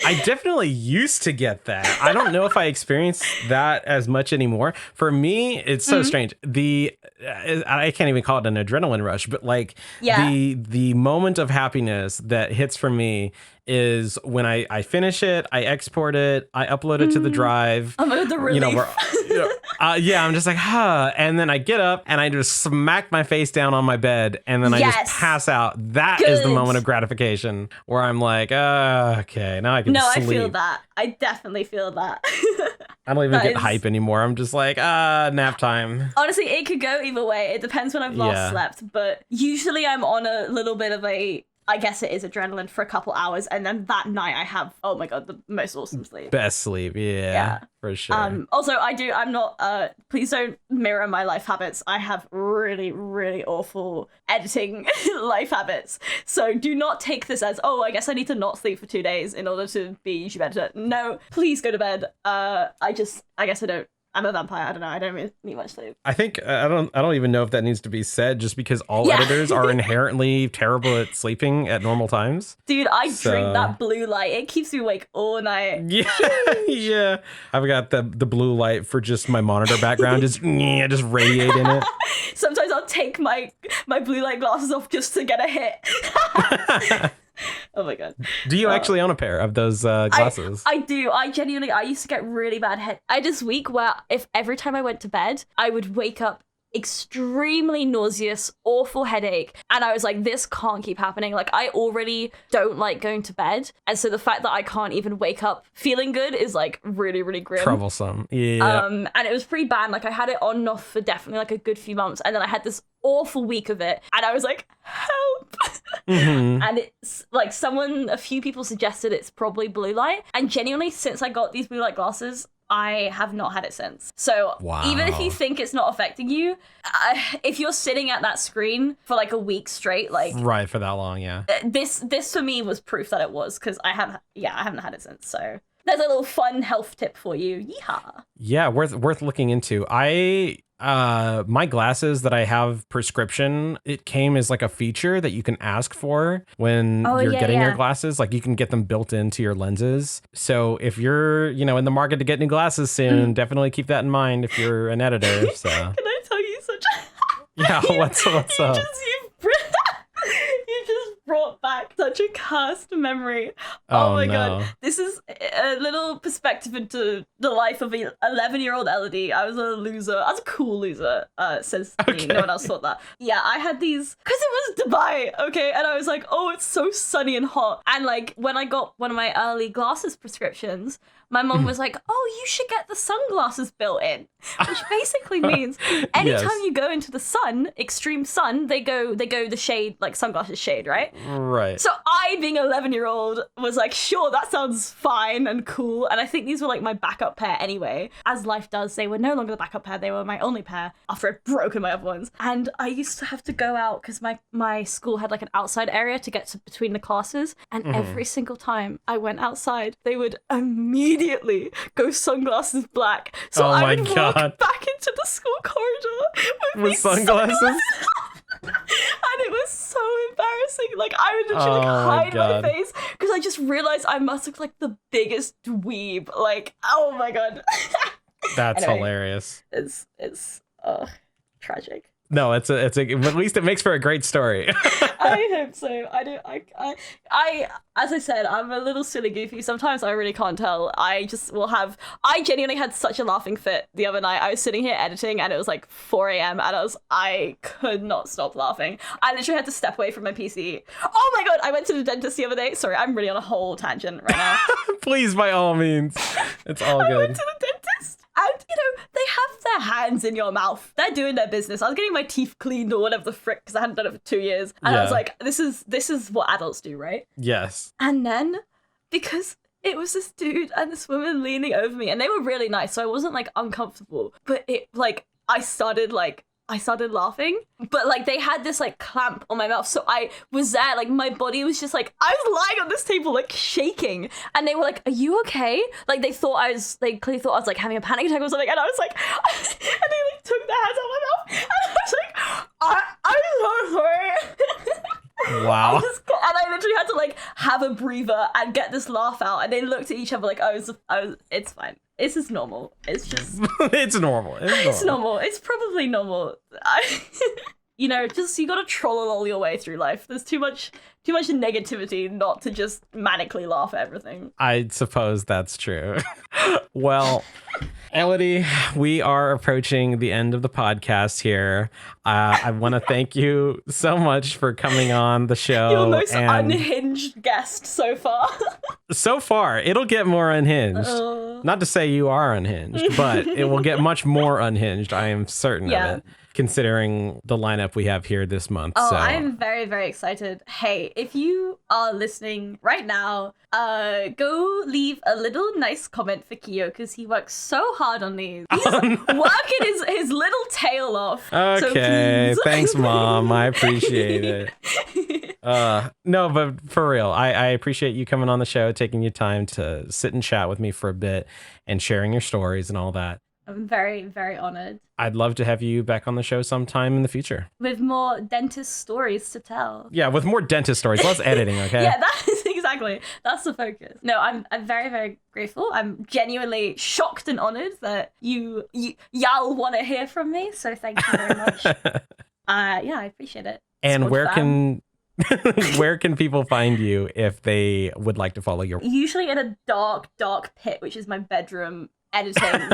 [SPEAKER 1] I definitely used to get that. I don't know if I experience that as much anymore. For me, it's so strange. I can't even call it an adrenaline rush, but like the moment of happiness that hits for me is when I finish it, I export it, I upload it to the drive.
[SPEAKER 2] The relief.
[SPEAKER 1] I'm just like, and then I get up and I just smack my face down on my bed, and then I just pass out. That is the moment of gratification where I'm like, okay, now I can sleep.
[SPEAKER 2] I feel that. I definitely feel that.
[SPEAKER 1] I don't even get hype anymore. I'm just like, nap time.
[SPEAKER 2] Honestly, it could go either way. It depends when I've last slept, but usually I'm on a little bit of I guess it is adrenaline for a couple hours, and then that night I have, oh my god, the most awesome sleep.
[SPEAKER 1] Best sleep, yeah. For sure.
[SPEAKER 2] Also, I'm not, please don't mirror my life habits. I have really, really awful editing life habits. So do not take this as, oh, I guess I need to not sleep for 2 days in order to be a YouTube editor. No, please go to bed. I guess I don't I'm a vampire. I don't know. I don't really need much sleep.
[SPEAKER 1] I think I don't even know if that needs to be said, just because all editors are inherently terrible at sleeping at normal times.
[SPEAKER 2] Dude, I drink that blue light. It keeps me awake all night.
[SPEAKER 1] Yeah. I've got the blue light for just my monitor background, just radiating it.
[SPEAKER 2] Sometimes I'll take my blue light glasses off just to get a hit. Oh my god.
[SPEAKER 1] Do you actually own a pair of those glasses?
[SPEAKER 2] I do. I used to get really bad head. I had this week where if every time I went to bed, I would wake up extremely nauseous, awful headache, and I was like, this can't keep happening. Like, I already don't like going to bed, and so the fact that I can't even wake up feeling good is like really, really grim.
[SPEAKER 1] Troublesome. Yeah.
[SPEAKER 2] And it was pretty bad. Like, I had it on and off for definitely like a good few months, and then I had this awful week of it, and I was like, help. And it's like a few people suggested it's probably blue light, and genuinely, since I got these blue light glasses, I have not had it since. So even if you think it's not affecting you, if you're sitting at that screen for like a week straight, like
[SPEAKER 1] right, for that long, yeah.
[SPEAKER 2] This for me was proof that it was, because I haven't had it since. So there's a little fun health tip for you. Yeehaw. Yeah,
[SPEAKER 1] worth looking into. My glasses that I have prescription, it came as like a feature that you can ask for when you're getting your glasses. Like, you can get them built into your lenses. So if you're, in the market to get new glasses soon, definitely keep that in mind if you're an editor. So
[SPEAKER 2] can I tell you such
[SPEAKER 1] yeah, what's up?
[SPEAKER 2] You just brought back such a cursed memory. Oh my god. This is a little perspective into the life of 11-year-old Elodie. I was a loser. I was a cool loser, says me. No one else thought that. Yeah, I had these, because it was Dubai, okay? And I was like, oh, it's so sunny and hot. And like, when I got one of my early glasses prescriptions, my mom was like, oh, you should get the sunglasses built in, which basically means anytime you go into the sun, extreme sun, they go the shade, like sunglasses shade, right?
[SPEAKER 1] Right.
[SPEAKER 2] So I, being an 11-year-old, was like, sure, that sounds fine and cool. And I think these were like my backup pair anyway. As life does, they were no longer the backup pair. They were my only pair after I'd broken my other ones. And I used to have to go out because my school had like an outside area to get to between the classes. And every single time I went outside, they would immediately go sunglasses black. So I would walk back into the school corridor with these sunglasses. And it was so embarrassing. Like, I would literally hide my face because I just realized I must look like the biggest dweeb. Like, oh my god.
[SPEAKER 1] That's hilarious.
[SPEAKER 2] It's tragic.
[SPEAKER 1] No, it's at least it makes for a great story.
[SPEAKER 2] I hope so. I as I said, I'm a little silly goofy. Sometimes I really can't tell. I genuinely had such a laughing fit the other night. I was sitting here editing and it was like 4 a.m. and I could not stop laughing. I literally had to step away from my PC. Oh my god, I went to the dentist the other day. Sorry, I'm really on a whole tangent right now.
[SPEAKER 1] Please, by all means. It's all good.
[SPEAKER 2] I went to the dentist. And, they have their hands in your mouth. They're doing their business. I was getting my teeth cleaned or whatever the frick, because I hadn't done it for 2 years. And I was like, this is what adults do, right?
[SPEAKER 1] Yes.
[SPEAKER 2] And then, because it was this dude and this woman leaning over me, and they were really nice, so I wasn't, like, uncomfortable. But I started laughing, but like they had this like clamp on my mouth. So I was there, like my body was just like, I was lying on this table, like shaking. And they were like, are you okay? Like they clearly thought I was like having a panic attack or something. And I was like, and they like took their hands out of my mouth. And I was like, I'm so sorry.
[SPEAKER 1] Wow.
[SPEAKER 2] And I literally had to like have a breather and get this laugh out. And they looked at each other like, it's fine. This is normal. It's just...
[SPEAKER 1] It's normal.
[SPEAKER 2] It's normal. It's probably normal. Just you gotta troll all your way through life. There's too much negativity not to just manically laugh at everything.
[SPEAKER 1] I suppose that's true. Well, Elodie, we are approaching the end of the podcast here. I want to thank you so much for coming on the show.
[SPEAKER 2] You're the most unhinged guest so far.
[SPEAKER 1] So far, it'll get more unhinged. Not to say you are unhinged, but it will get much more unhinged. I am certain of it, considering the lineup we have here this month.
[SPEAKER 2] Oh,
[SPEAKER 1] so.
[SPEAKER 2] I'm very, very excited. Hey, if you are listening right now, go leave a little nice comment for Kyo, because he works so hard on these. He's working his little tail off.
[SPEAKER 1] Okay, so thanks, Mom. I appreciate it. No, but for real, I appreciate you coming on the show, taking your time to sit and chat with me for a bit and sharing your stories and all that.
[SPEAKER 2] I'm very, very honored.
[SPEAKER 1] I'd love to have you back on the show sometime in the future.
[SPEAKER 2] With more dentist stories to tell.
[SPEAKER 1] Yeah, with more dentist stories, less editing, okay?
[SPEAKER 2] Yeah, that is exactly. That's the focus. No, I'm very, very grateful. I'm genuinely shocked and honored that y'all want to hear from me. So thank you very much. Yeah, I appreciate it.
[SPEAKER 1] And
[SPEAKER 2] Squad
[SPEAKER 1] where
[SPEAKER 2] fam.
[SPEAKER 1] where can people find you if they would like to follow your?
[SPEAKER 2] Usually in a dark, dark pit, which is my bedroom, editing,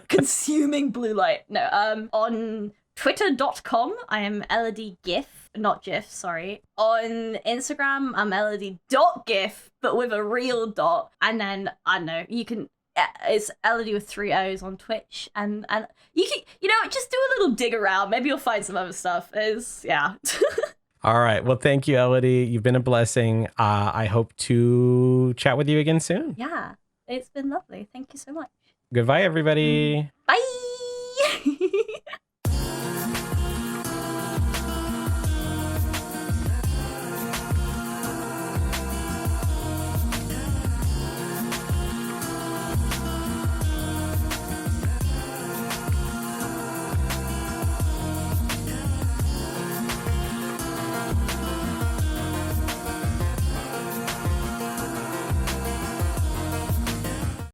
[SPEAKER 2] consuming blue light. No, on twitter.com, I am Elodie GIF, not GIF, sorry. On Instagram, I'm Elodie.gif, but with a real dot. And then, I don't know, you can, it's Elodie with 3 O's on Twitch. And you can, just do a little dig around. Maybe you'll find some other stuff. Yeah.
[SPEAKER 1] All right. Well, thank you, Elodie. You've been a blessing. I hope to chat with you again soon.
[SPEAKER 2] Yeah, it's been lovely. Thank you so much.
[SPEAKER 1] Goodbye, everybody.
[SPEAKER 2] Bye.